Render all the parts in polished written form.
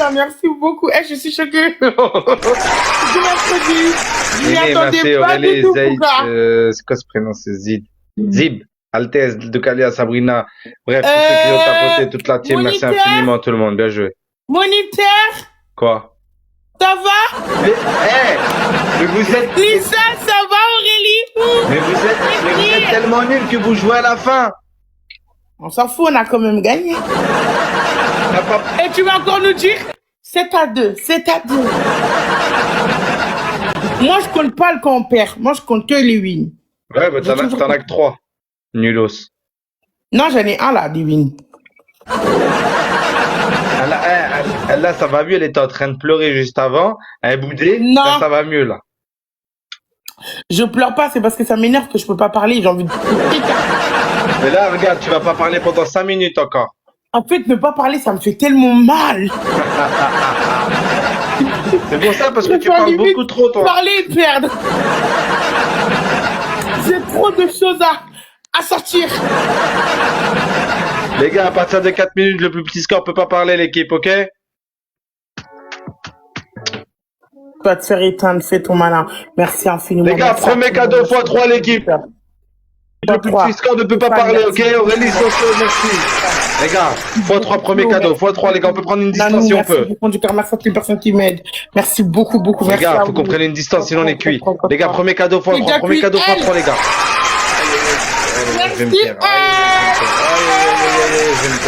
Nissa, merci beaucoup. Eh, je suis choquée. Je mercredi. Je m'y attendais pas du tout, Pouka. C'est quoi ce prénom? C'est Zid. Zib. Altesse, de Kalia, Sabrina. Bref, tous ceux qui ont tapoté, toute la team, merci Moniteur. infiniment tout le monde. Bien joué. Moniteur, Quoi? ça va? Mais vous êtes. Nissa, ça va, Aurélie? Mais vous êtes tellement nuls que vous jouez à la fin. On s'en fout, on a quand même gagné. Et tu vas encore nous dire 7-2, 7-2. Moi, je compte pas quand on perd. Moi, je compte que les wins. Ouais, bah t'en as que 3. Nulos. Non, j'en ai un là, des wins. Là, ça va mieux. Elle était en train de pleurer juste avant. Elle est boudée. Non. Là, ça va mieux, là. Je pleure pas, c'est parce que ça m'énerve que je peux pas parler. J'ai envie de... Mais là, regarde, tu vas pas parler pendant 5 minutes encore. En fait, ne pas parler, ça me fait tellement mal. C'est pour ça, parce que tu parles beaucoup trop, toi. Parler et perdre. J'ai trop de choses à sortir. Les gars, à partir de 4 minutes, le plus petit score peut pas parler, l'équipe, ok? Tu vas te faire éteindre, fais ton malin. Merci infiniment. Les gars, premier cadeau x3, l'équipe. Le plus petit score ne peut pas parler, ok? Aurélie, Soso, merci. Les gars, x3, premier cadeau. x3, les gars, on peut prendre une distance si on peut. Merci du cœur, merci à toutes les personnes qui m'aident. Merci beaucoup, beaucoup. Les gars, faut qu'on prenne une distance, sinon on est cuit. Les gars, premier cadeau x3, premier cadeau x3, les gars. Merci,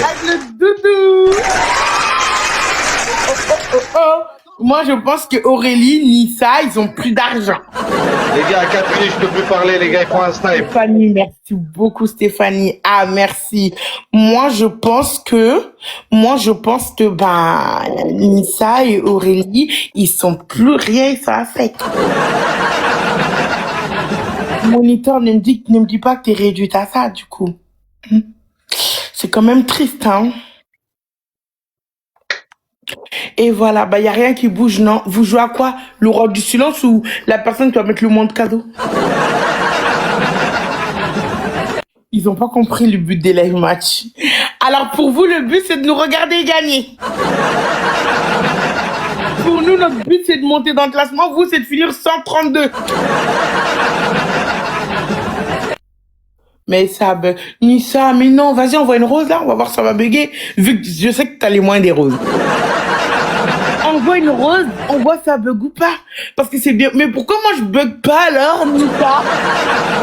avec le doudou. Oh. Moi, je pense que Aurélie, Nissa, ils ont plus d'argent. Les gars, à 4 minutes, je peux plus parler. Les gars, ils font un snipe. Stéphanie, merci beaucoup, Stéphanie. Ah, merci. Moi, je pense que, bah, Nissa et Aurélie, ils sont plus rien, ça fait. Moniteur ne me dit pas que t'es réduite à ça, du coup. C'est quand même triste, hein. Et voilà, bah, y a rien qui bouge, non? Vous jouez à quoi? Le roi du silence ou la personne qui va mettre le monde cadeau? Ils ont pas compris le but des live match. Alors, pour vous, le but, c'est de nous regarder gagner. Pour nous, notre but, c'est de monter dans le classement. Vous, c'est de finir 132. Mais ça bug. Nissa, mais non, vas-y, envoie une rose là, on va voir si ça va bugger. Vu que je sais que t'as les moins des roses. Envoie une rose, on voit si ça bug ou pas. Parce que c'est bien. Mais pourquoi moi je bug pas alors, Nissa?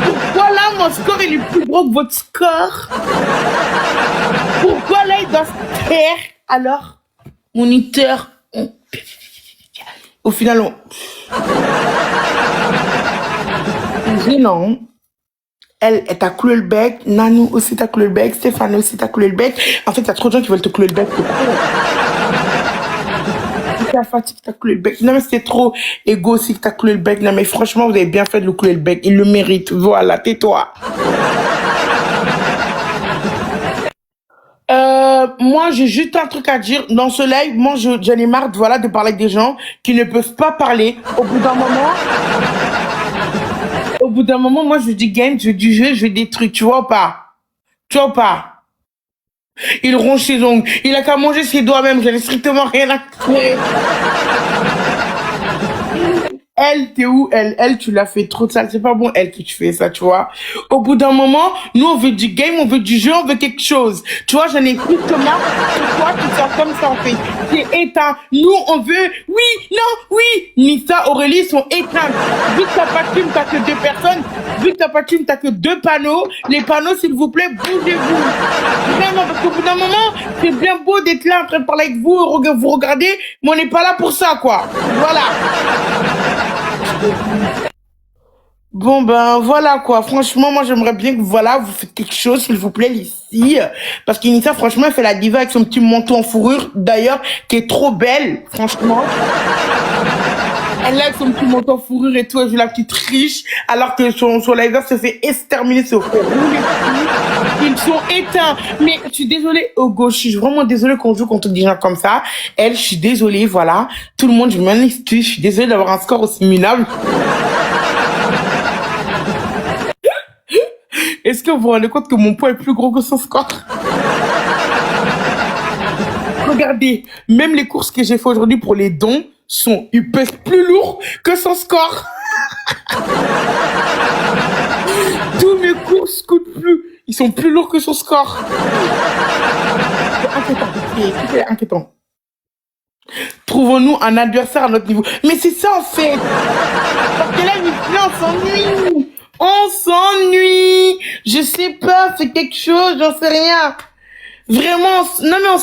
Pourquoi là mon score il est plus gros que votre score? Pourquoi là il doit se taire? Alors, moniteur. Au final, gênant. Elle t'a cloué le bec, Nanou aussi t'a cloué le bec, Stéphanie aussi t'a cloué le bec. En fait, il y a trop de gens qui veulent te clouer le bec. C'est la fatigue qui t'a cloué le bec. Non, mais c'est trop égo aussi que t'as cloué le bec. Non, mais franchement, vous avez bien fait de le clouer le bec. Il le mérite. Voilà, tais-toi. Moi, j'ai juste un truc à dire. Dans ce live, moi, j'en ai marre, voilà, de parler avec des gens qui ne peuvent pas parler. Au bout d'un moment, moi, je dis game, je dis jeu, je veux des trucs, tu vois ou pas? Tu vois ou pas? Il ronge ses ongles. Il a qu'à manger ses doigts même, j'en ai strictement rien à faire. Elle, t'es où? Elle, tu l'as fait trop de sale. C'est pas bon, elle, que tu fais ça, tu vois. Au bout d'un moment, nous, on veut du game, on veut du jeu, on veut quelque chose. Tu vois, j'en ai plus que moi. Et toi, tu sors comme ça, en fait. C'est éteint. Nous, on veut, oui, non, oui. Nissa, Aurélie sont éteintes. Vu que t'as pas de thune, t'as que 2 personnes. Vu que t'as pas de thune, t'as que 2 panneaux. Les panneaux, s'il vous plaît, bougez-vous. Vraiment, parce qu'au bout d'un moment, c'est bien beau d'être là en train de parler avec vous, vous regardez, mais on n'est pas là pour ça, quoi. Voilà. Bon ben voilà quoi, franchement moi j'aimerais bien que voilà vous faites quelque chose s'il vous plaît ici, parce qu'Inissa franchement elle fait la diva avec son petit manteau en fourrure d'ailleurs qui est trop belle franchement. Elle a son petit manteau en fourrure et tout, elle joue la petite riche alors que son live se fait exterminer sur ils sont éteints. Mais je suis désolée au gauche, je suis vraiment désolée qu'on joue contre des gens comme ça. Elle, je suis désolée, voilà. Tout le monde, je m'en excuse, je suis désolée d'avoir un score aussi minable. Est-ce que vous vous rendez compte que mon poids est plus gros que son score? Regardez, même les courses que j'ai fait aujourd'hui pour les dons ils pèsent plus lourd que son score. Tous mes courses coûtent plus. Ils sont plus lourds que son score. C'est inquiétant. C'est inquiétant. Trouvons-nous un adversaire à notre niveau. Mais c'est ça en fait. Parce que là, on s'ennuie. On s'ennuie. Je sais pas, c'est quelque chose, j'en sais rien. Vraiment, non mais on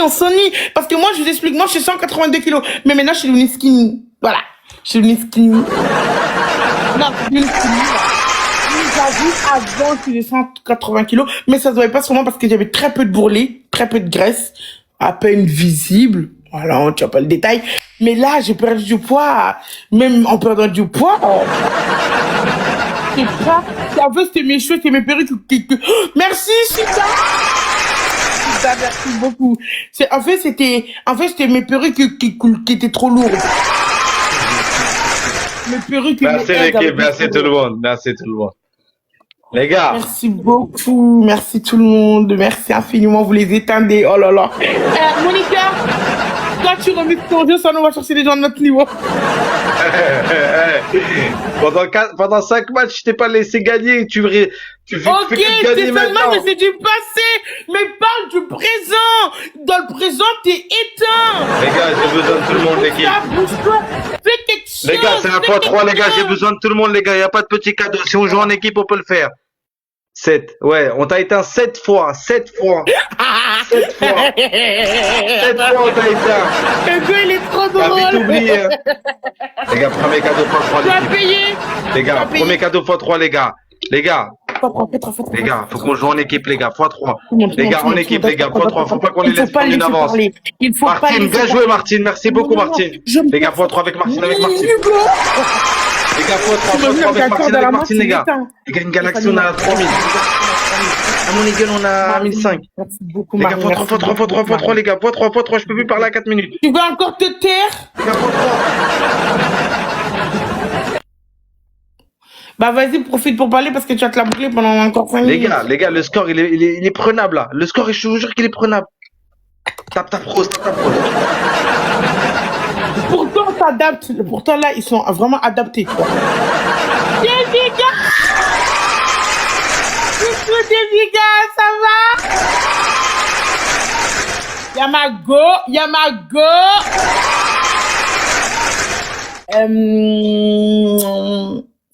s'ennuie. Parce que moi, je vous explique, moi je suis 182 kilos. Mais maintenant, je suis devenue skinny. Voilà. Je suis devenue skinny. Non, je suis devenue skinny. J'avoue, avant, je faisais 180 kilos. Mais ça se voyait pas sûrement parce que j'avais très peu de bourrelets, très peu de graisse, à peine visible. Voilà, tu vois pas le détail. Mais là, j'ai perdu du poids. Même en perdant du poids. C'est pas. Avant, c'était mes cheveux, c'était mes perruques. Merci, Sita. Merci beaucoup. En fait, c'était mes perruques qui étaient trop lourdes. Mes perruques. Merci l'équipe, merci tout le monde, merci tout le monde. Les gars. Merci beaucoup, merci tout le monde, merci infiniment, vous les éteindez, oh là là. Monica, toi tu remises ton jeu, ça nous va chercher des gens de notre niveau. Pendant 5 matchs, je t'ai pas laissé gagner, tu fais ok, c'est seulement que c'est du passé, mais parle du présent. Dans le présent, t'es éteint. Les gars, j'ai besoin de tout le monde, l'équipe. Fais quelque chose. Les gars, c'est un x3, les gars, j'ai besoin de tout le monde, les gars, y a pas de petit cadeau. Si on joue en équipe, on peut le faire. 7, ouais, on t'a éteint 7 fois, 7 fois. 7 fois. 7 fois on t'a éteint. Le gars, il est trop drôle. T'as vite oublié, hein. Les gars, premier cadeau x3, tu vas payer. Les gars, premier cadeau x3, les gars. Les gars, faut qu'on joue en équipe, les gars, x3. Les gars, en équipe, les gars, x3, faut pas qu'on les laisse prendre une avance. Martine, bien joué, Martine, merci beaucoup, Martine. Les gars, x3 avec Martine, Les gars, x3 avec Martine, les gars. Les gars, une galaxie, on a 3000. À mon égal, on a 1005. Merci beaucoup, les gars, x3, les gars, x3, je peux plus parler à 4 minutes. Tu vas encore te taire? Les gars, x3. Bah vas-y, profite pour parler parce que tu vas te la boucler pendant encore 5 minutes. Les gars, le score il est prenable là. Le score, je vous jure qu'il est prenable. Tape ta prose. Pourtant, t'adaptes. Pourtant là, ils sont vraiment adaptés. Deviga, ça va? Yamago.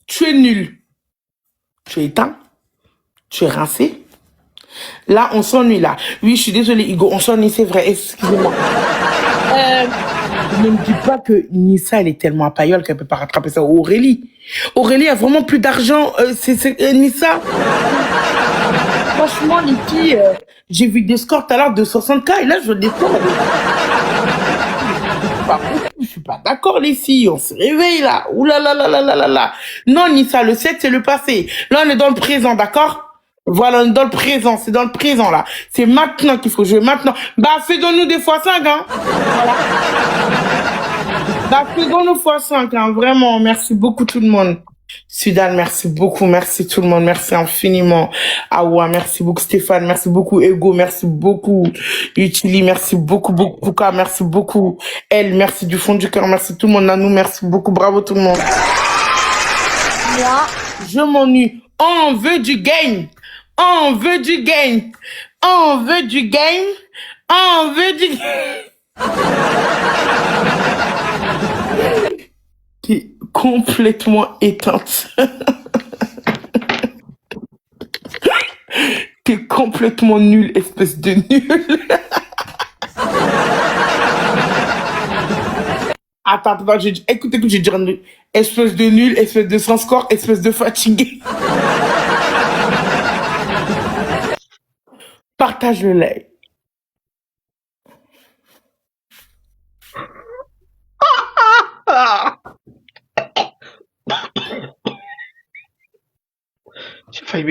Tu es nul. Tu es éteint. Tu es rincé. Là, on s'ennuie là. Oui, je suis désolée, Hugo, on s'ennuie, c'est vrai. Excusez-moi. Ne me dis pas que Nissa, elle est tellement à paillole qu'elle peut pas rattraper ça. Aurélie a vraiment plus d'argent. C'est Nissa. Franchement, les filles, j'ai vu des scores tout à l'heure de 60K et là, je veux des scores. Je suis pas d'accord, les filles. On se réveille, là. Ouh là là là là là là là. Non, Nissa, le 7, c'est le passé. Là, on est dans le présent, d'accord? Voilà, on est dans le présent. C'est dans le présent, là. C'est maintenant qu'il faut jouer. Maintenant. Bah, faisons-nous des x5, hein. Voilà. Bah, faisons-nous x5, hein. Vraiment. Merci beaucoup, tout le monde. Sudal, merci beaucoup, merci tout le monde, merci infiniment. Awa, merci beaucoup. Stéphane, merci beaucoup. Ego, merci beaucoup. Utili, merci beaucoup, Puka, merci beaucoup. Elle, merci du fond du cœur, merci tout le monde. Nanou, merci beaucoup, bravo tout le monde. Moi, je m'ennuie. On veut du game. On veut du game. On veut du game. On veut du game. T'es complètement éteinte. T'es complètement nul, espèce de nul. Attends, écoute, j'ai dit espèce de nul, espèce de sans score, espèce de fatigué. Partage le live. J'ai failli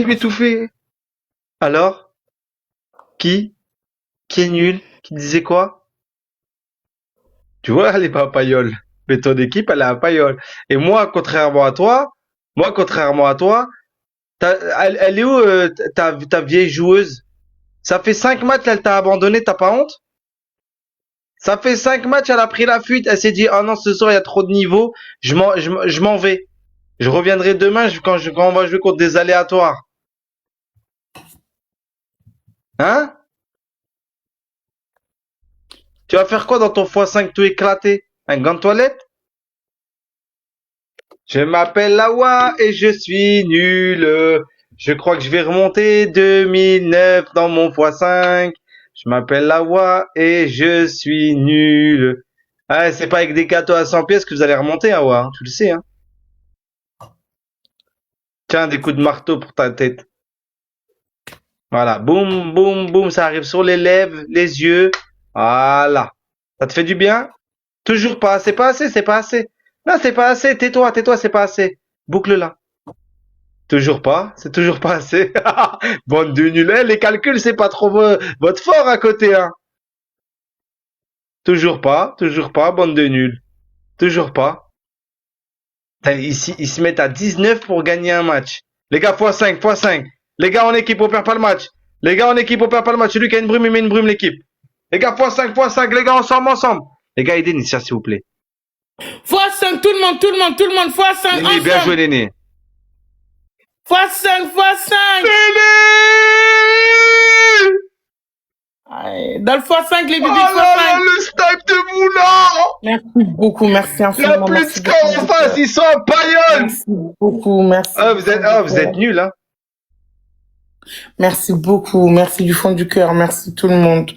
m'étouffer. Alors, qui est nul? Qui disait quoi? Tu vois, elle est pas à paillole. Mais ton équipe, elle est à paillole. Et moi, contrairement à toi, elle est où ta vieille joueuse? Ça fait 5 matchs, elle t'a abandonné, t'as pas honte? Ça fait 5 matchs, elle a pris la fuite, elle s'est dit, oh non, ce soir, il y a trop de niveaux, je m'en vais. Je reviendrai demain quand on va jouer contre des aléatoires. Hein? Tu vas faire quoi dans ton x5 tout éclaté? Un gant de toilette? Je m'appelle Lawa et je suis nul. Je crois que je vais remonter 2009 dans mon x5. Je m'appelle Lawa et je suis nul. Ah, c'est pas avec des gâteaux à 100 pièces que vous allez remonter, Awa, hein, tu le sais, hein. Tiens, des coups de marteau pour ta tête. Voilà, boum, boum, boum, ça arrive sur les lèvres, les yeux. Voilà. Ça te fait du bien? Toujours pas, c'est pas assez, c'est pas assez. Non, c'est pas assez, tais-toi, c'est pas assez. Boucle-la. Toujours pas, c'est toujours pas assez. Bande de nuls. Eh, les calculs, c'est pas trop votre fort à côté, hein. Toujours pas, bande de nuls. Toujours pas. Ils se mettent à 19 pour gagner un match. Les gars, x5, x5. Les gars en équipe, on perd pas le match. Les gars en équipe, on perd pas le match. Celui qui a une brume, il met une brume, l'équipe. Les gars, x5, x5. Les gars, ensemble. Les gars, aidez Nissia, s'il vous plaît. x5, tout le monde, x5, Néné, ensemble. bien joué, Néné. x5. Néné! Dans le x5, les bébés, oh là là, le snipe de Moulin! Merci beaucoup, merci infiniment. Il y a plus de score en face, ils sont en paillole! Merci beaucoup, merci. Vous êtes nuls, hein? Merci beaucoup, merci du fond du cœur, merci tout le monde.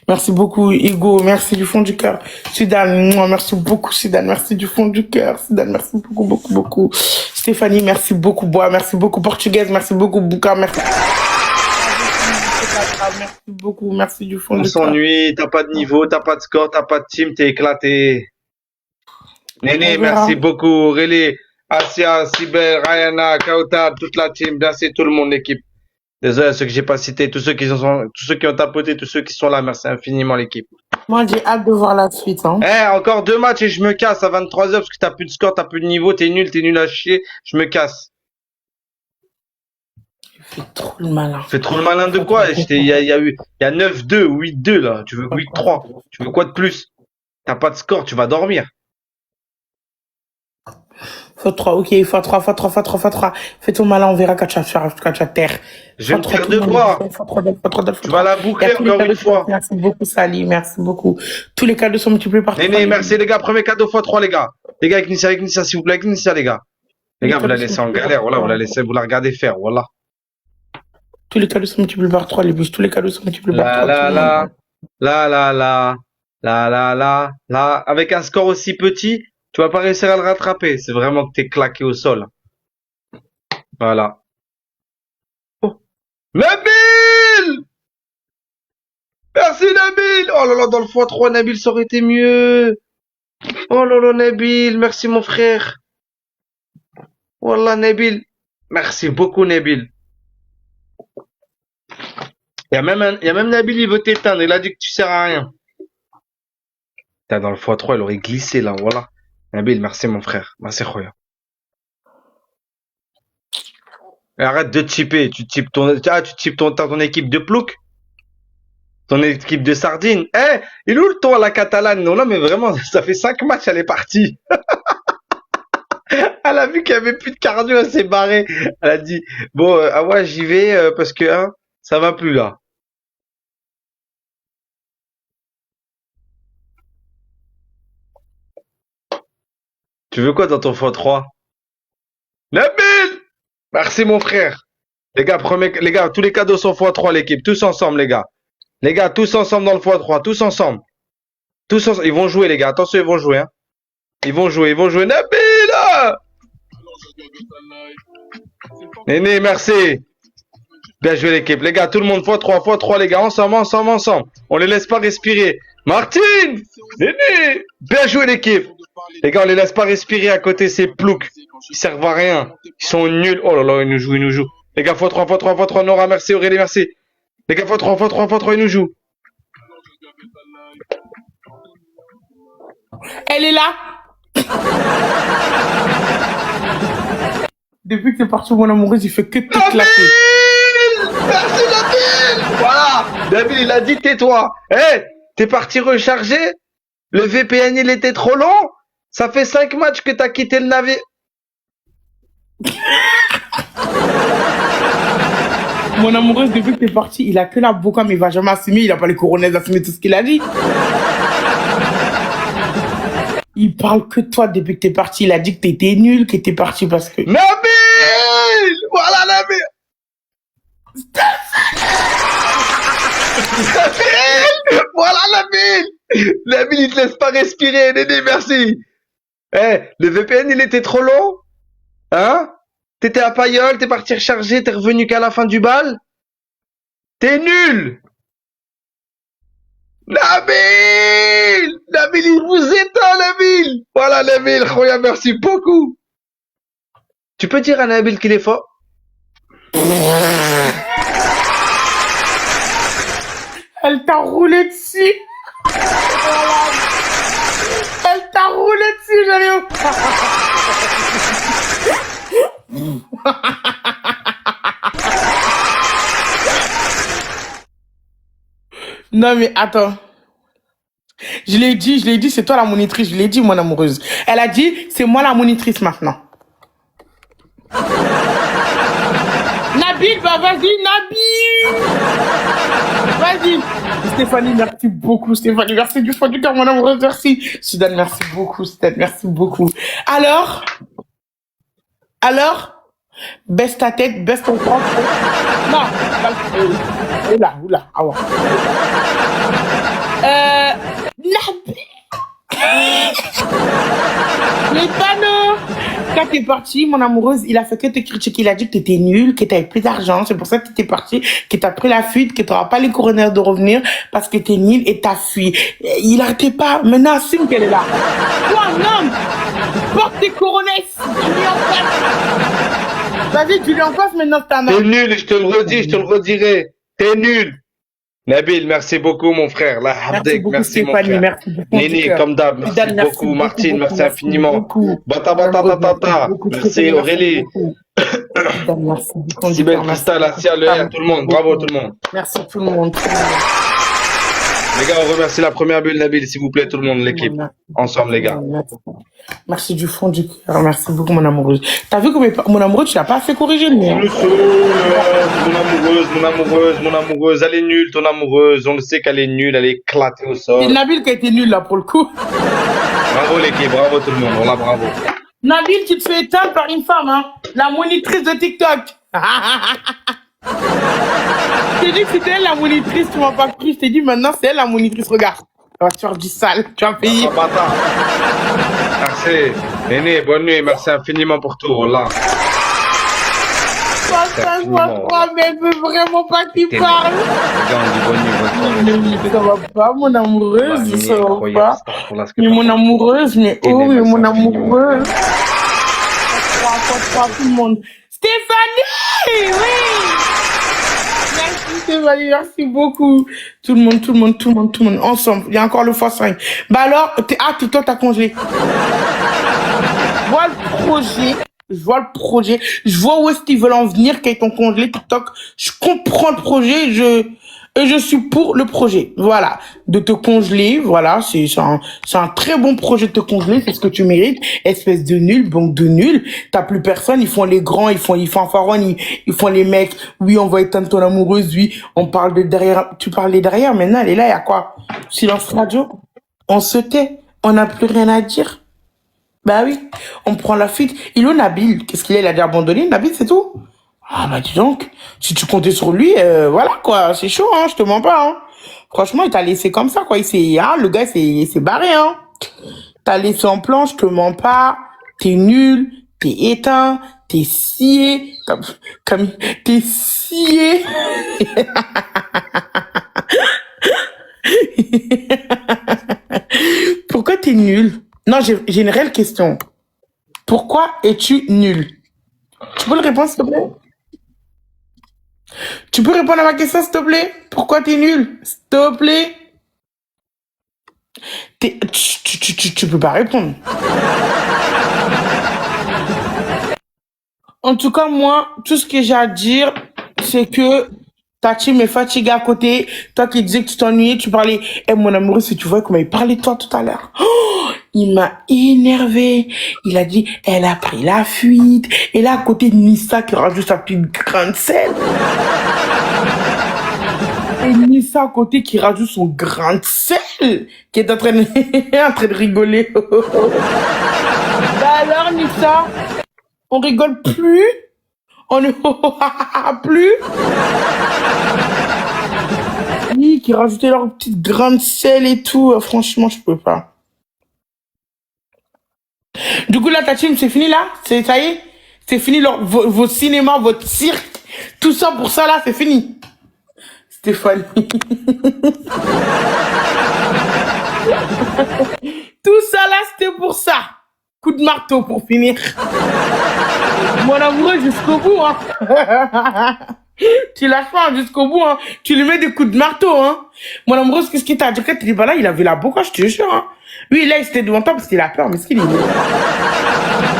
Merci beaucoup, Hugo, merci du fond du cœur. Sidan, moi, merci beaucoup, Sidan, merci du fond du cœur. Sidan, merci beaucoup. Stéphanie, merci beaucoup, Bois, merci beaucoup, Portugaise, merci beaucoup, Bouka, merci. Merci beaucoup, merci du fond du cœur. On s'ennuie, t'as pas de niveau, t'as pas de score, t'as pas de team, t'es éclaté. Néné, merci beaucoup, Aurélie, Asia, Sibel, Rayana, Kauta, toute la team, merci tout le monde, l'équipe. Désolé à ceux que j'ai pas cités, tous ceux qui ont tapoté, tous ceux qui sont là, merci infiniment l'équipe. Moi j'ai hâte de voir la suite. Hein. Encore 2 matchs et je me casse à 23h parce que t'as plus de score, t'as plus de niveau, t'es nul à chier, je me casse. Fais trop le malin. Fais trop le malin de quoi? Il y a 9-2 ou 8-2 là, tu veux 8-3, tu veux quoi de plus? T'as pas de score, tu vas dormir. x3, ok, x3. Fais ton malin, on verra quand tu vas terre. Je vais me faire de quoi? Tu vas la boucler encore une fois. Merci beaucoup, Sally, merci beaucoup. Tous les cadeaux sont multipliés par 3. Néné, merci les gars, premier cadeau x3 les gars. Les gars, avec Nissia, s'il vous plaît, avec Nissia les gars. Les gars, vous la laissez en galère, voilà, vous la regardez faire, voilà. Tous les cadeaux sont multipliés par 3, les bus, tous les cadeaux sont multipliés par 3. Là. Avec un score aussi petit, tu vas pas réussir à le rattraper. C'est vraiment que t'es claqué au sol. Voilà. Oh. Nabil! Merci Nabil! Oh là là, dans le x3, Nabil, ça aurait été mieux. Oh là là, Nabil, merci mon frère. Wallah, Nabil. Merci beaucoup, Nabil. Il y a même Nabil, il veut t'éteindre. Il a dit que tu sers à rien. Putain, dans le x3, il aurait glissé là, voilà. Nabil, merci mon frère. Merci Khoya. Arrête de chipper. Tu chippes ton équipe de plouc. Ton équipe de sardines. Il est où le ton à la catalane? Non, mais vraiment, ça fait 5 matchs, elle est partie. Elle a vu qu'il y avait plus de cardio, elle s'est barrée. Elle a dit, bon, ouais, j'y vais parce que ça va plus là. Tu veux quoi dans ton x3? Nabil! Merci mon frère. Les gars, tous les cadeaux sont x3 l'équipe. Tous ensemble les gars. Les gars, tous ensemble dans le x3. Tous ensemble. Ils vont jouer les gars. Attention, ils vont jouer. Hein. Ils vont jouer. Nabil! Néné, merci. Bien joué l'équipe. Les gars, tout le monde x3 les gars. Ensemble. On les laisse pas respirer. Martine! Néné! Bien joué l'équipe. Les gars, on les laisse pas respirer à côté, ces ploucs. Ils servent à rien. Ils sont nuls. Oh là là, ils nous jouent. Les gars, x3. Nora, merci. Aurélie, merci. Les gars, x3, ils nous jouent. Elle est là. Depuis que c'est parti, mon amoureuse, il fait que te claquer. Merci Nabil! Voilà. Nabil, il a dit tais-toi. Eh, t'es parti recharger? Le VPN, il était trop long? Ça fait 5 matchs que t'as quitté le navire. Mon amoureuse, depuis que t'es parti, il a que la boca, mais il va jamais assumer. Il a pas les coronets assumer tout ce qu'il a dit. Il parle que de toi depuis que t'es parti. Il a dit que t'étais nul, que t'es parti parce que... Nabil! Voilà Nabil! Nabil! Voilà Nabil! Nabil, il te laisse pas respirer, Néné, merci. Eh, le VPN, il était trop long? Hein? T'étais à Payolle, t'es parti recharger, t'es revenu qu'à la fin du bal? T'es nul! Nabil! Nabil, il vous éteint, Nabil! Voilà, Nabil, Khoya, merci beaucoup! Tu peux dire à Nabil qu'il est fort? Elle t'a roulé dessus. Elle t'a roulé dessus, j'allais... Non mais attends. Je l'ai dit, c'est toi la monitrice. Je l'ai dit, mon amoureuse. Elle a dit, c'est moi la monitrice maintenant. Nabil, bah vas-y, Nabil. Vas-y. Stéphanie, merci beaucoup. Stéphanie, merci du fond du cœur, mon amoureuse, merci. Sudane, merci beaucoup. Sudane, merci beaucoup. Alors, baisse ta tête, baisse ton corps. Non, oula, ah ouais. Nabil. Les panneaux. Quand t'es parti, mon amoureuse, il a fait que te critiquer. Il a dit que t'étais nul, que t'avais plus d'argent. C'est pour ça que t'étais parti, que t'as pris la fuite, que t'auras pas les coronaires de revenir parce que t'es nul et t'as fui. Il arrêtait pas. Maintenant, assume qu'elle est là. Toi, un homme, porte tes coronaires. Tu lui en passes. Vas-y, tu lui en passes maintenant, c'est un homme. T'es nul, je te le redis, je te le redirai. T'es nul. Nabil, merci beaucoup, mon frère. La Habdek, merci, mon frère. Merci beaucoup. Néné, comme d'hab, merci beaucoup. Martine, merci infiniment. Bata, merci Aurélie. Merci Sibel Cristal, Assia, le R, tout le monde. Bravo, tout le monde. Merci tout le monde. Les gars, on remercie la première bulle, Nabil, s'il vous plaît, tout le monde, l'équipe. Ensemble, les gars. Merci du fond du cœur. Merci beaucoup, mon amoureuse. T'as vu que mon amoureuse, tu l'as pas fait corriger, lui. Mon amoureuse, elle est nulle, ton amoureuse. On le sait qu'elle est nulle, elle est éclatée au sol. C'est Nabil qui a été nul, là, pour le coup. Bravo, l'équipe, bravo tout le monde. Voilà, bravo. Nabil, tu te fais éteindre par une femme, hein. La monitrice de TikTok. Je t'ai dit que c'était elle la monitrice, tu m'as pas cru. Je t'ai dit maintenant c'est elle la monitrice, regarde. Tu vas te faire du sale, tu vas payer. Merci. Néné, bonne nuit, merci infiniment pour tout. Voilà. Ça mais elle veut vraiment pas qu'il parle. Ça va pas, mon amoureuse, ça va pas. Mais mon amoureuse, mais oh, mais mon amoureuse. Tout le monde. Stéphanie, oui. Merci Stéphanie, merci beaucoup. Tout le monde, ensemble. Il y a encore le x5. Bah alors, toi t'as congelé. Je vois le projet. Je vois où est-ce qu'ils veulent en venir, qu'ils t'ont congelé TikTok. Je comprends le projet, et je suis pour le projet. Voilà. De te congeler, voilà. C'est un très bon projet de te congeler. C'est ce que tu mérites. Espèce de nul, donc de nul. T'as plus personne. Ils font les grands, ils font fanfaronne, ils font les mecs. Oui, on va éteindre ton amoureuse. Oui, on parle de derrière. Tu parlais derrière. Maintenant, elle est là. Il y a quoi? Silence radio. On se tait. On n'a plus rien à dire. Bah oui. On prend la fuite. Il est où Nabil? Qu'est-ce qu'il est? Il a déjà abandonné. Nabil, c'est tout? Ah bah dis donc, si tu comptais sur lui, voilà quoi, c'est chaud, hein, je te mens pas, hein. Franchement, il t'a laissé comme ça, quoi. Le gars, il s'est barré, hein. T'as laissé en plan, je te mens pas. T'es nul, t'es éteint, t'es scié, t'es scié. Pourquoi t'es nul? Non, j'ai une réelle question. Pourquoi es-tu nul? Tu peux le répondre, s'il te plaît? Tu peux répondre à ma question, s'il te plaît? Pourquoi t'es nul? S'il te plaît? Tu peux pas répondre. En tout cas, moi, tout ce que j'ai à dire, c'est que Ta team est fatiguée à côté. Toi qui disais que tu t'ennuyais, tu parlais. Eh, mon amoureux, si tu vois comment il parlait de toi tout à l'heure. Oh, il m'a énervé. Il a dit, elle a pris la fuite. Et là, à côté de Nissa qui rajoute sa petite grain de sel. Et Nissa à côté qui rajoute son grain de sel. Qui est en train de rigoler. Bah alors, Nissa, on rigole plus? On ne plus? Oui, qui rajoutaient leur petite grain de sel et tout. Franchement, je peux pas. Du coup, là, ta team, c'est fini, là? Ça y est? C'est fini vos cinémas, votre cirque. Tout ça pour ça, là, c'est fini. Stéphanie. Tout ça, là, c'était pour ça. Coup de marteau pour finir. Mon amoureux jusqu'au bout, hein. Tu lâches pas jusqu'au bout, hein. Tu lui mets des coups de marteau, hein. Mon amoureux, qu'est-ce qu'il t'a dit? Quand tu dis, bah là, il avait la boca, je te jure, hein. Lui, là, il était devant toi parce qu'il a peur, mais ce qu'il est.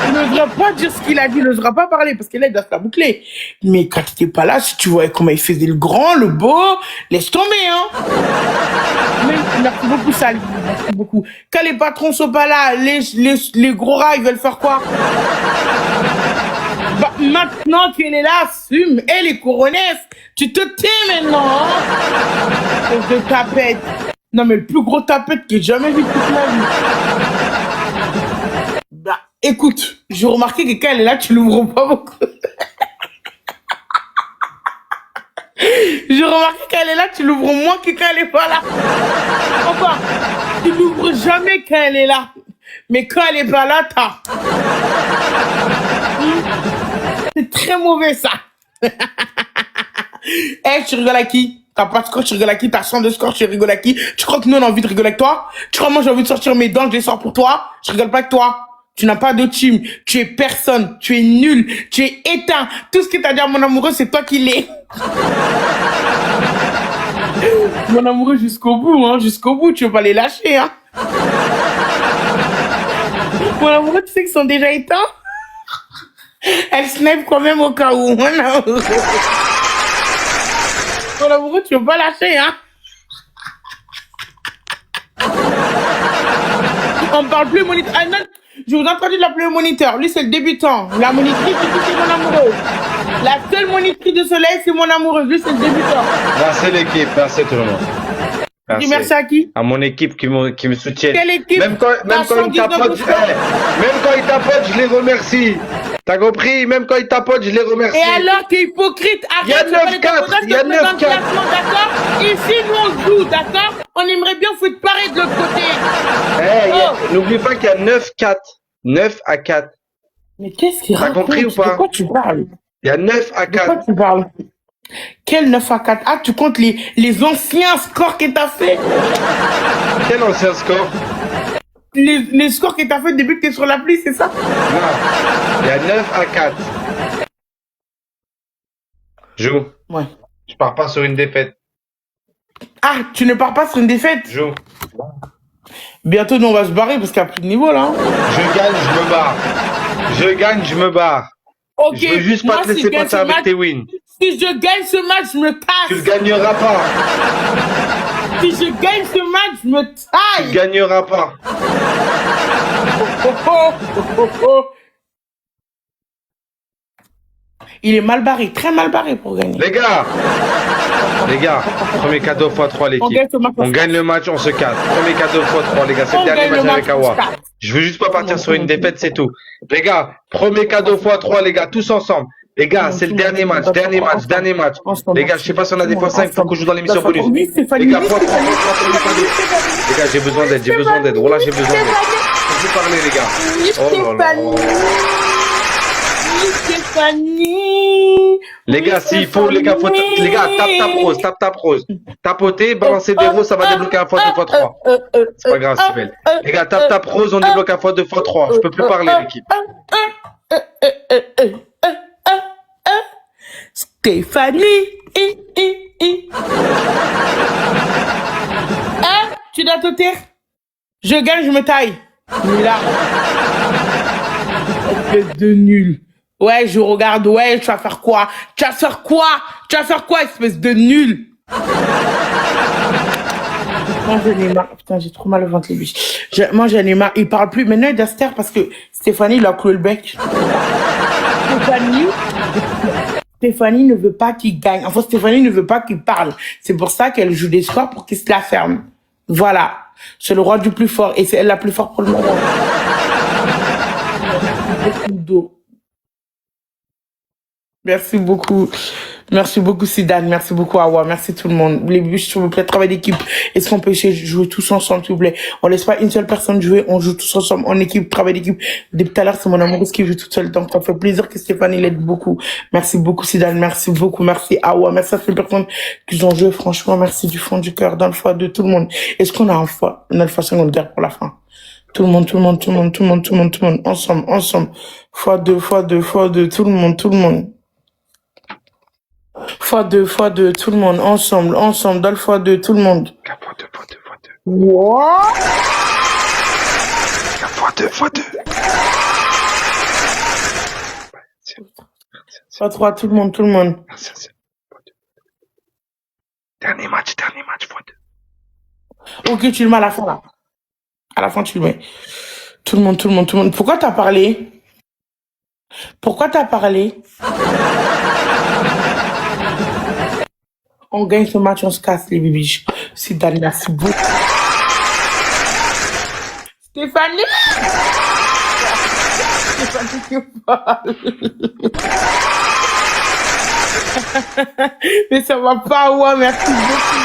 Il n'osera pas dire ce qu'il a dit, il n'osera pas parler parce que là, il doit se la boucler. Mais quand il était pas là, si tu voyais comment il faisait le grand, le beau, laisse tomber, hein. Mais merci beaucoup, Sally. Merci beaucoup. Quand les patrons sont pas là, les gros rats, ils veulent faire quoi? Bah, maintenant qu'elle est là, assume. Et les coronesses, tu te tais maintenant, hein. De tapette. Non, mais le plus gros tapette que j'ai jamais vu toute ma vie. Bah, écoute, j'ai remarqué que quand elle est là, tu l'ouvres pas beaucoup. J'ai remarqué qu'elle est là, tu l'ouvres moins que quand elle est pas là. Enfin, tu l'ouvres jamais quand elle est là. Mais quand elle est pas là, t'as. C'est très mauvais, ça. Eh, tu rigoles à qui? T'as pas de score, tu rigoles à qui? T'as 100 de score, tu rigoles à qui? Tu crois que nous, on a envie de rigoler avec toi? Tu crois que moi, j'ai envie de sortir mes dents, je les sors pour toi? Je rigole pas avec toi. Tu n'as pas de team. Tu es personne. Tu es nul. Tu es éteint. Tout ce que t'as dit à mon amoureux, c'est toi qui l'es. Mon amoureux jusqu'au bout, hein. Jusqu'au bout, tu veux pas les lâcher, hein. Mon amoureux, tu sais qu'ils sont déjà éteints? Elle snipe quand même au cas où. Mon amoureux, tu veux pas lâcher, hein. On parle plus moniteur. Ah non, je vous ai entendu l'appeler moniteur. Lui, c'est le débutant. La monitrice, c'est mon amoureux. La seule monitrice de soleil, c'est mon amoureux. Lui, c'est le débutant. Merci l'équipe. Merci tout le monde. Merci. Merci à qui? À mon équipe qui me soutient. Quelle équipe? Même quand ils tapotent, je les remercie. T'as compris? Même quand ils tapotent, je les remercie. Et alors, t'es hypocrite. Il y a 9-4. Il y a 9-4. D'accord? Ici, nous, on joue, d'accord? On aimerait bien foutre pareil de l'autre côté. N'oublie pas qu'il y a 9-4. 9-4. Mais qu'est-ce qu'il raconte? T'as compris ou pas? De quoi tu parles? Il y a 9-4. De quoi tu parles? Quel 9-4? Ah, tu comptes les anciens scores que t'as fait? Quel ancien score? Les scores que t'as fait depuis que t'es sur l'appli, c'est ça? Non. Il y a 9-4. Joue. Ouais. Je pars pas sur une défaite. Ah, tu ne pars pas sur une défaite? Joue. Bientôt, nous, on va se barrer parce qu'il n'y a plus de niveau, là. Je gagne, je me barre. Je gagne, je me barre. Ok. Je veux juste pas te laisser passer avec tes wins. Si je gagne ce match, je me casse. Tu le gagneras pas. Si je gagne ce match, je me taille. Tu le gagneras pas. Il est mal barré, très mal barré pour gagner. Les gars, premier cadeau x3 l'équipe. On gagne le match, on se casse. Premier cadeau x3 les gars, c'est le dernier match avec Awa. Je veux juste pas partir sur une défaite, c'est tout. Les gars, premier cadeau x3 les gars, tous ensemble. Les gars, c'est le dernier match. Les gars, je sais pas si on a des x5, faut qu'on joue dans l'émission bonus. Les gars, j'ai besoin d'aide, Voilà, j'ai besoin d'aide. Je peux parler, les gars. Oh là là. Stéphanie. Les gars, s'il faut, les gars, tape ta prose. Tapoter, balancer des roses, ça va débloquer un fois 2 fois 3. C'est pas grave, c'est belle. Les gars, tape ta prose, on débloque un fois 2 fois 3. Je peux plus parler, l'équipe. Stéphanie. Hein? Tu dois te taire? Je gagne, je me taille. Là. Espèce de nul. Ouais, je regarde. Ouais, tu vas faire quoi? Tu vas faire quoi? Tu vas faire quoi, espèce de nul? Moi, j'en ai marre. Putain, j'ai trop mal au ventre, les biches. Moi, j'en ai marre. Il parle plus. Maintenant, il d'Aster parce que Stéphanie, il a cloué le bec. Stéphanie ne veut pas qu'il gagne. Enfin, Stéphanie ne veut pas qu'il parle. C'est pour ça qu'elle joue des scores pour qu'il se la ferme. Voilà. C'est le roi du plus fort. Et c'est elle la plus forte pour le moment. Merci beaucoup. Merci beaucoup, Sidane. Merci beaucoup, Awa. Merci tout le monde. Les bûches, s'il vous plaît, travail d'équipe. Est-ce qu'on peut essayer de jouer tous ensemble, s'il vous plaît? On laisse pas une seule personne jouer. On joue tous ensemble en équipe, travail d'équipe. Depuis tout à l'heure, c'est mon amoureuse qui joue toute seule. Donc, ça fait plaisir que Stéphanie l'aide beaucoup. Merci beaucoup, Sidane. Merci beaucoup. Merci, Awa. Merci à toutes les personnes qui ont joué. Franchement, merci du fond du cœur, dans le foie de tout le monde. Est-ce qu'on a une alpha secondaire pour la fin? Tout le monde, tout le monde, tout le monde, tout le monde, tout le monde, tout le monde. Ensemble, ensemble. Fois deux, tout le monde, tout le monde. Fois deux, tout le monde, ensemble, dans le fois deux, tout le monde. Fois deux. What? Fois deux. Fois trois, tout le monde. Dernier match, fois deux. Ok, tu le mets à la fin, là. À la fin, tu le mets. Tout le monde. Pourquoi t'as parlé? On gagne ce match, on se casse les bibiches. C'est Dan, merci beaucoup. Stéphanie qui parle. Mais ça va pas, ouais, merci beaucoup.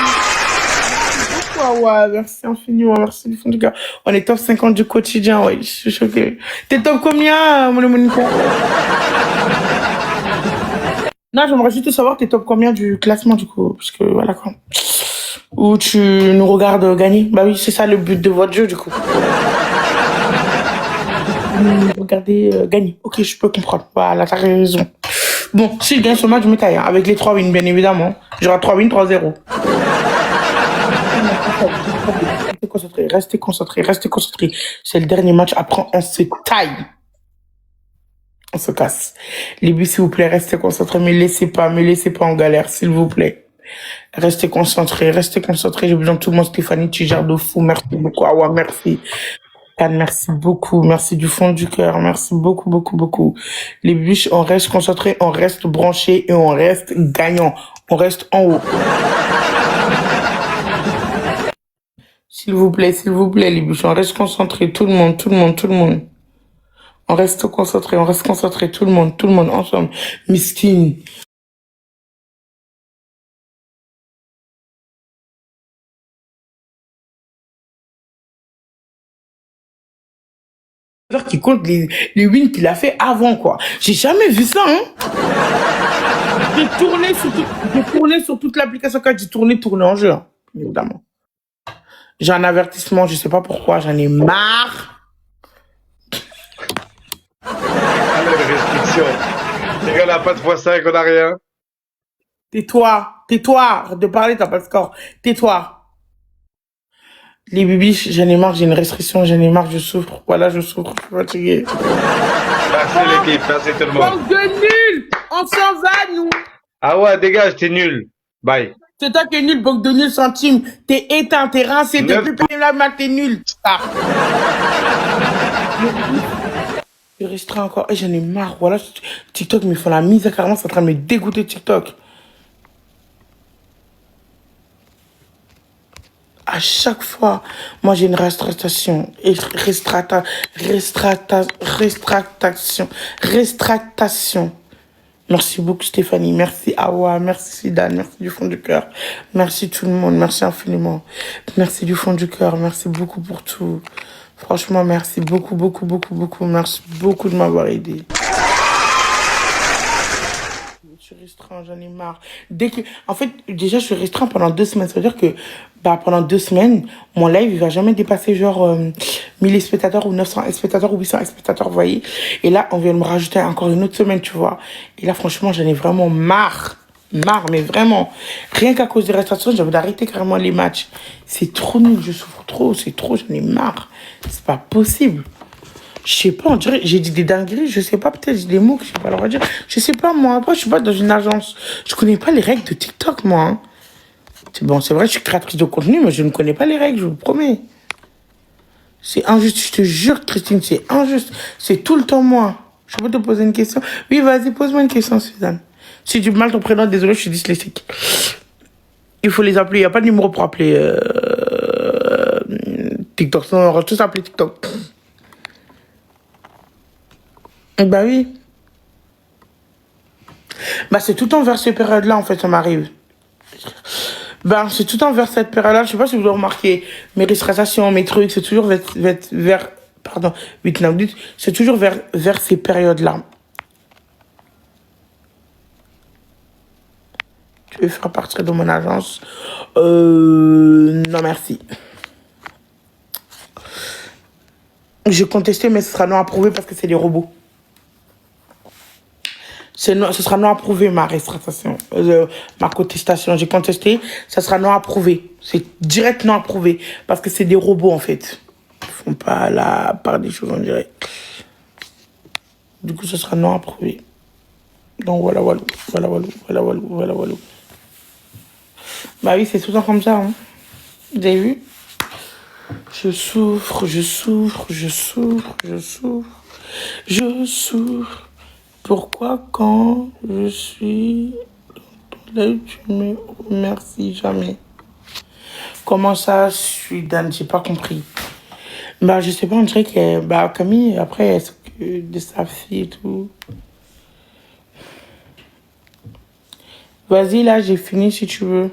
Ouais, merci infiniment, merci du fond du cœur. On est top 50 du quotidien, ouais, je suis choquée. T'es top combien, mon Monica? Non, j'aimerais juste savoir, t'es top combien du classement, du coup, parce que voilà quoi. Ou tu nous regardes gagner. Bah oui, c'est ça le but de votre jeu, du coup. Regardez gagner. Ok, je peux comprendre. Voilà, t'as raison. Bon, si je gagne ce match, je me taille, hein, avec les 3 wins, bien évidemment. J'aurai 3 wins, 3-0. Restez concentrés. C'est le dernier match. Après, on se taille. On se casse. Les buts, s'il vous plaît, restez concentrés. Me laissez pas en galère, s'il vous plaît. Restez concentrés. J'ai besoin de tout le monde. Stéphanie, tu gères de fou. Merci beaucoup. Awa, merci. Anne, merci beaucoup. Merci du fond du cœur. Merci beaucoup. Les bûches, on reste concentrés, on reste branchés et on reste gagnant. On reste en haut. S'il vous plaît, les bûches, on reste concentrés. Tout le monde. On reste concentré, tout le monde, ensemble. Miskin. Qui compte les wins qu'il a fait avant, quoi. J'ai jamais vu ça, hein. J'ai tourné sur toute l'application quand j'ai tourné en jeu, hein, évidemment. J'ai un avertissement, je sais pas pourquoi, j'en ai marre. Les gars, on n'a pas de x5, on n'a rien. Tais-toi. De parler, t'as pas de score. Tais-toi. Les bibiches, j'en ai marre, j'ai une restriction, je souffre. Voilà, je suis fatigué. Merci l'équipe, merci tout le monde. Bande de nuls! On s'en va, nous. Ah ouais, dégage, t'es nul. Bye. C'est toi qui es nul, bande de nuls centimes. T'es éteint, t'es rincé, t'es plus là, mais t'es nul. Ah. Je restreins encore. Et j'en ai marre. Voilà, TikTok me fait la misère carrément. C'est en train de me dégoûter TikTok. À chaque fois, moi j'ai une restractation. Restractation. Merci beaucoup Stéphanie. Merci Awa. Merci Sidane. Merci du fond du cœur. Merci tout le monde. Merci infiniment. Merci du fond du cœur. Merci beaucoup pour tout. Franchement, merci beaucoup. Merci beaucoup de m'avoir aidé. Je suis restreint, j'en ai marre. En fait, déjà, je suis restreint pendant 2 semaines. Ça veut dire que pendant 2 semaines, mon live, il va jamais dépasser genre 1000 spectateurs ou 900 spectateurs ou 800 spectateurs, vous voyez. Et là, on vient de me rajouter encore une autre semaine, tu vois. Et là, franchement, j'en ai vraiment marre. Mais vraiment. Rien qu'à cause des restrictions, j'ai envie d'arrêter carrément les matchs. C'est trop nul, je souffre trop, c'est trop, j'en ai marre. C'est pas possible. Je sais pas, on dirait, j'ai dit des dingueries, je sais pas, peut-être j'ai des mots que je sais pas leur dire. Je sais pas, moi, après, je suis pas dans une agence. Je connais pas les règles de TikTok, moi. Hein. C'est bon, c'est vrai, je suis créatrice de contenu, mais je ne connais pas les règles, je vous promets. C'est injuste, je te jure, Christine, c'est injuste. C'est tout le temps moi. Je peux te poser une question? Oui, vas-y, pose-moi une question, Suzanne. Si tu mal ton prénom, désolé, je suis dyslexique. Il faut les appeler, il n'y a pas de numéro pour appeler TikTok, sinon on va tous appeler TikTok. Bah oui. Bah c'est tout le temps vers ces périodes-là, en fait, ça m'arrive. Ben, c'est tout le temps vers cette période-là. Je sais pas si vous avez remarqué, mes illustrations, mes trucs, c'est toujours vers pardon, 8, 9, 10, c'est toujours vers ces périodes-là. Tu veux faire partir de mon agence? Non, merci. J'ai contesté, mais ce sera non approuvé parce que c'est des robots. Ce sera non approuvé, ma restauration, ma contestation. J'ai contesté, ça sera non approuvé. C'est direct non approuvé parce que c'est des robots, en fait. Ils font pas la part des choses, on dirait. Du coup, ce sera non approuvé. Donc voilà, voilà, voilà, voilà, voilà, voilà, voilà, voilà. Bah oui, c'est tout le temps comme ça. Hein. Vous avez vu? Je souffre, je souffre, je souffre, je souffre, je souffre. Pourquoi quand je suis dans ton lait, tu me remercies jamais? Comment ça, je suis Dan? J'ai pas compris. Bah je sais pas, on dirait que bah, Camille, après, elle s'occupe de sa fille et tout. Vas-y, là, j'ai fini si tu veux.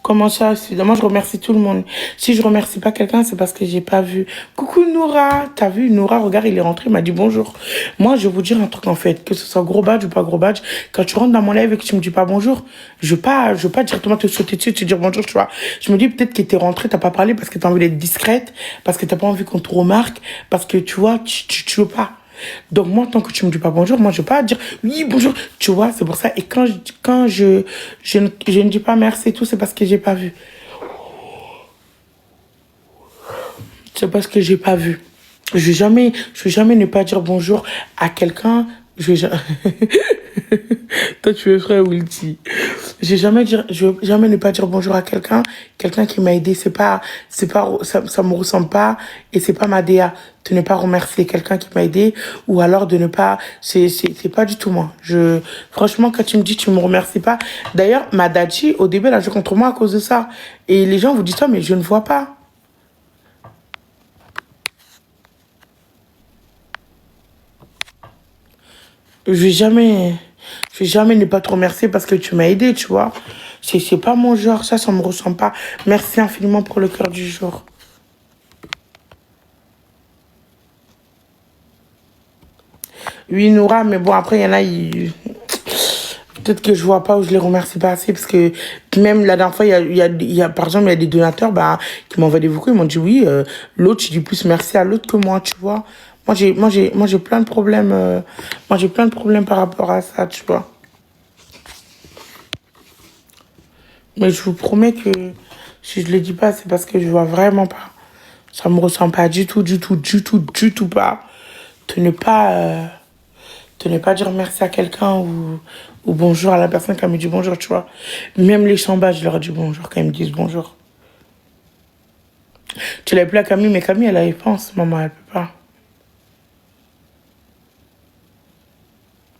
Comment ça, évidemment, je remercie tout le monde. Si je remercie pas quelqu'un, c'est parce que j'ai pas vu. Coucou Noura, t'as vu Noura, regarde, il est rentré, il m'a dit bonjour. Moi, je vais vous dire un truc en fait, que ce soit gros badge ou pas gros badge, quand tu rentres dans mon live et que tu me dis pas bonjour, je veux pas directement te sauter dessus et te dire bonjour, tu vois. Je me dis peut-être que t'es rentré, t'as pas parlé parce que t'as envie d'être discrète, parce que t'as pas envie qu'on te remarque, parce que tu vois, tu veux pas. Donc moi, tant que tu me dis pas bonjour, moi je vais pas dire oui bonjour, tu vois, c'est pour ça. Et quand je ne dis pas merci et tout, c'est parce que j'ai pas vu. C'est parce que j'ai pas vu. Je vais jamais ne pas dire bonjour à quelqu'un. Je vais jamais... Toi, tu es frère Wilty. Je vais jamais ne pas dire bonjour à quelqu'un qui m'a aidé. Ça me ressemble pas et c'est pas ma DA de ne pas remercier quelqu'un qui m'a aidé ou alors de ne pas, c'est pas du tout moi. Franchement, quand tu me dis tu me remercies pas. D'ailleurs, ma Dachi, au début, elle a joué contre moi à cause de ça. Et les gens vous disent ça, mais je ne vois pas. Je vais jamais ne pas te remercier parce que tu m'as aidé, tu vois. C'est pas mon genre, ça me ressemble pas. Merci infiniment pour le cœur du jour. Oui, Noura, mais bon, après, il y en a, peut-être que je vois pas ou je les remercie pas assez parce que même la dernière fois, par exemple, il y a des donateurs, bah, qui m'ont envoyé des vocaux, ils m'ont dit oui, l'autre, je dis plus merci à l'autre que moi, tu vois. Moi, j'ai plein de problèmes, moi, j'ai plein de problèmes par rapport à ça, tu vois. Mais je vous promets que si je le dis pas, c'est parce que je vois vraiment pas. Ça me ressemble pas du tout, du tout, du tout, du tout pas. De ne pas, de ne pas dire merci à quelqu'un ou bonjour à la personne qui me dit bonjour, tu vois. Même les chambas, je leur dis bonjour quand ils me disent bonjour. Tu l'as plus à Camille, mais Camille, elle a pas en ce moment, elle peut pas.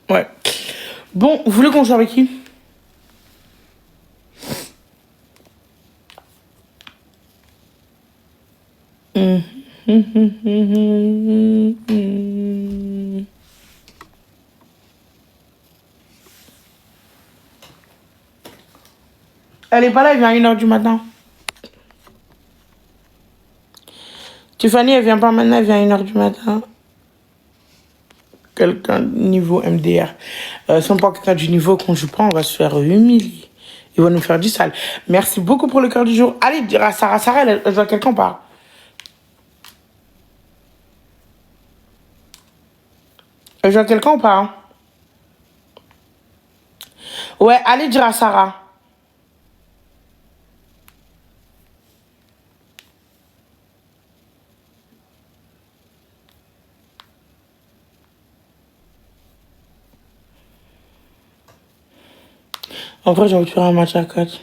Ouais. Bon, vous voulez qu'on joue avec qui? Elle est pas là, elle vient à 1h du matin. Tiffany, elle vient pas maintenant, elle vient à 1h du matin. Quelqu'un niveau MDR. Si on prend quelqu'un du niveau qu'on joue pas, on va se faire humilier. Ils vont nous faire du sale. Merci beaucoup pour le cœur du jour. Allez, dire à Sarah. Sarah, elle voit quelqu'un ou pas? Elle voit quelqu'un ou pas? Ouais, allez dire à Sarah. En vrai, j'ai envie de faire un match à 4.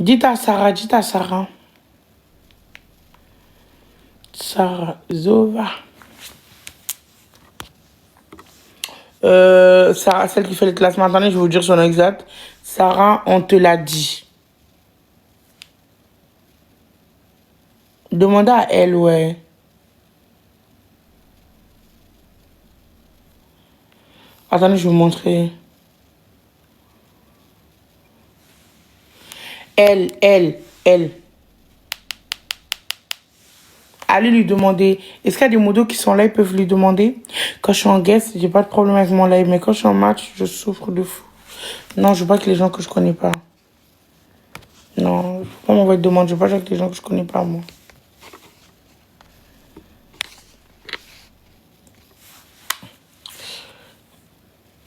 Dites à Sarah, dites à Sarah. Sarah Zova. Sarah, celle qui fait les classements. Attendez, je vais vous dire son nom exact. Sarah, on te l'a dit. Demandez à elle, ouais. Attendez, je vais vous montrer. Elle. Allez lui demander. Est-ce qu'il y a des modos qui sont là, ils peuvent lui demander? Quand je suis en guest, j'ai pas de problème avec mon live, mais quand je suis en match, je souffre de fou. Non, je veux pas que les gens que je connais pas. Non, faut pas m'envoyer de demande, je veux pas jouer avec les gens que je connais pas, moi.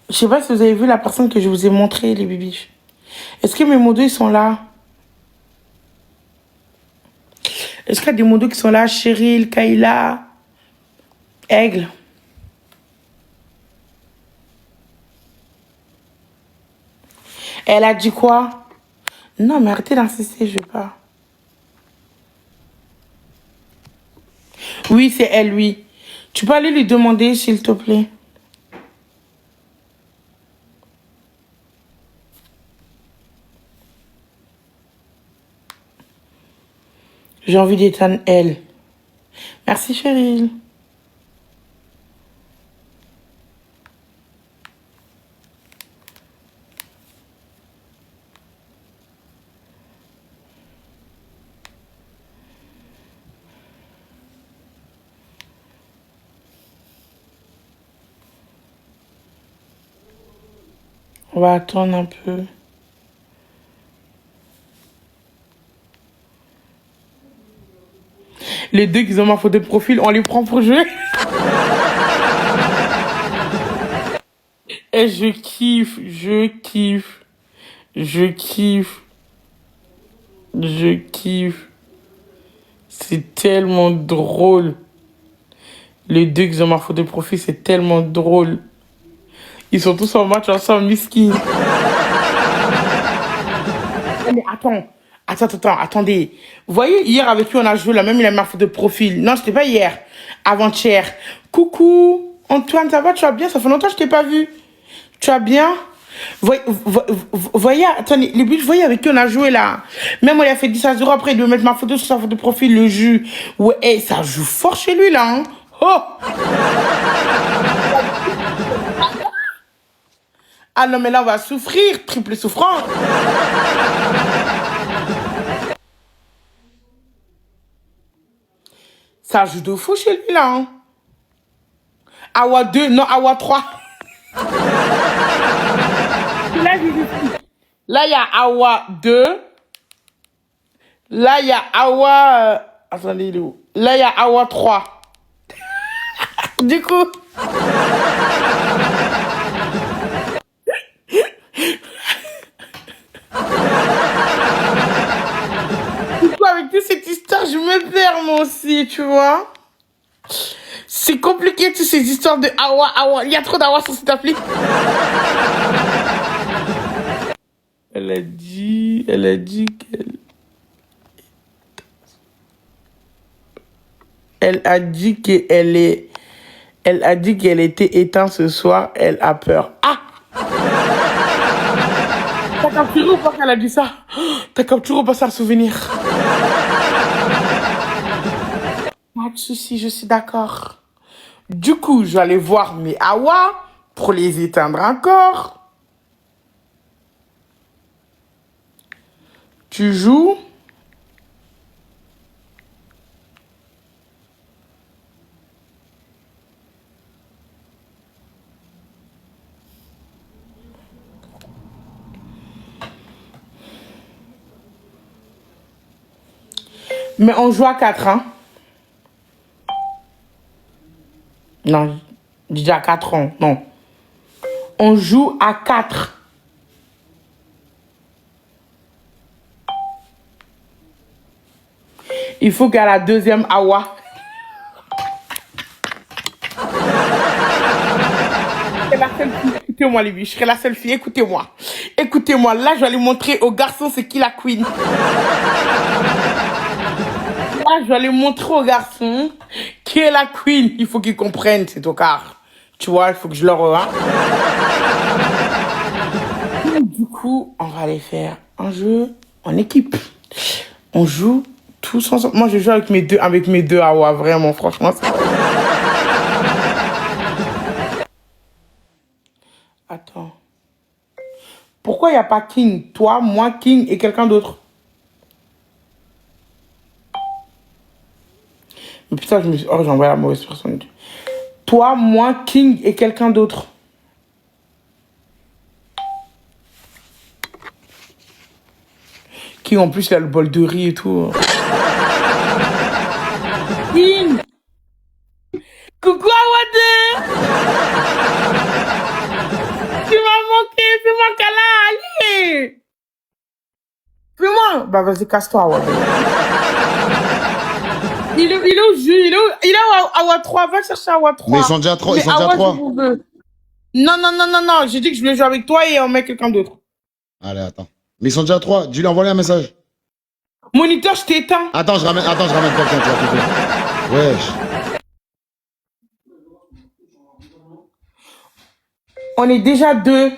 Je sais pas si vous avez vu la personne que je vous ai montré, les bibiches. Est-ce que mes modos, ils sont là? Est-ce qu'il y a des modos qui sont là? Cheryl, Kayla, Aigle. Elle a dit quoi? Non, mais arrêtez d'insister, je veux pas. Oui, c'est elle, oui. Tu peux aller lui demander, s'il te plaît. J'ai envie d'éteindre elle. Merci, Cheryl. On va attendre un peu. Les deux qui ont ma photo de profil, on les prend pour jouer. Et je kiffe. C'est tellement drôle. Les deux qui ont ma photo de profil, c'est tellement drôle. Ils sont tous en match ensemble, miskin. Mais attendez. Vous voyez, hier avec lui, on a joué, là, même il a ma photo de profil. Non, c'était pas hier, avant-hier. Coucou, Antoine, ça va, tu vas bien? Ça fait longtemps que je t'ai pas vu. Tu vas bien? Voyez, attendez, les buts, voyez avec qui on a joué là. Même on lui a fait 10 à 0 après, il doit mettre ma photo sur sa photo de profil, le jus. Ouais, hey, ça joue fort chez lui là, hein. Oh! Ah non, mais là, on va souffrir, triple souffrance. Ça joue de fou chez lui, là. Hein. Awa 2, non, Awa 3. Là, il y a Awa 2. Là, il y a Awa... Attendez, il est où? Là, il y a Awa 3. Du coup... Avec toute cette histoire, je me perds moi aussi, tu vois. C'est compliqué toutes ces histoires de Awa. Il y a trop d'Awa sur cette appli. Elle a dit qu'elle... Elle a dit qu'elle était éteinte ce soir. Elle a peur. Ah! T'as capturé ou pas qu'elle a dit ça? T'as capturé ou pas ça, le souvenir? Pas de soucis, je suis d'accord. Du coup, je vais aller voir mes Awa pour les éteindre encore. Tu joues? Mais on joue à 4, hein? Non, déjà 4 ans, non. On joue à 4. Il faut qu'à la deuxième Awa. Écoutez-moi, les billes, je serai la seule fille. Écoutez-moi. Écoutez-moi. Là, je vais aller montrer aux garçons c'est qui la queen. Là, je vais aller montrer aux garçons qui est la queen. Il faut qu'ils comprennent, c'est au quart. Tu vois, il faut que je leur... Hein. Du coup, on va aller faire un jeu en équipe. On joue tous ensemble. Moi, je joue avec mes deux Awa, vraiment, franchement. Attends. Pourquoi il n'y a pas King? Toi, moi, King et quelqu'un d'autre. Mais putain, oh, j'ai envoyé la mauvaise personne. Toi, moi, King et quelqu'un d'autre. King, en plus, il a le bol de riz et tout. King! Coucou Awade! Tu m'as manqué, fais-moi câlin, allez! Fais-moi! Bah vas-y, casse-toi, Awade. Il est où, il est où Awa 3? Va chercher Awa 3. Mais ils sont déjà 3, ils sont déjà 3. Non, j'ai dit que je voulais jouer avec toi et on met quelqu'un d'autre. Allez, attends. Mais ils sont déjà 3. Dis-lui, envoie-lui un message. Moniteur, je t'ai éteint. Attends, je ramène quelqu'un, tu vas kiffer. Wesh. On est déjà 2.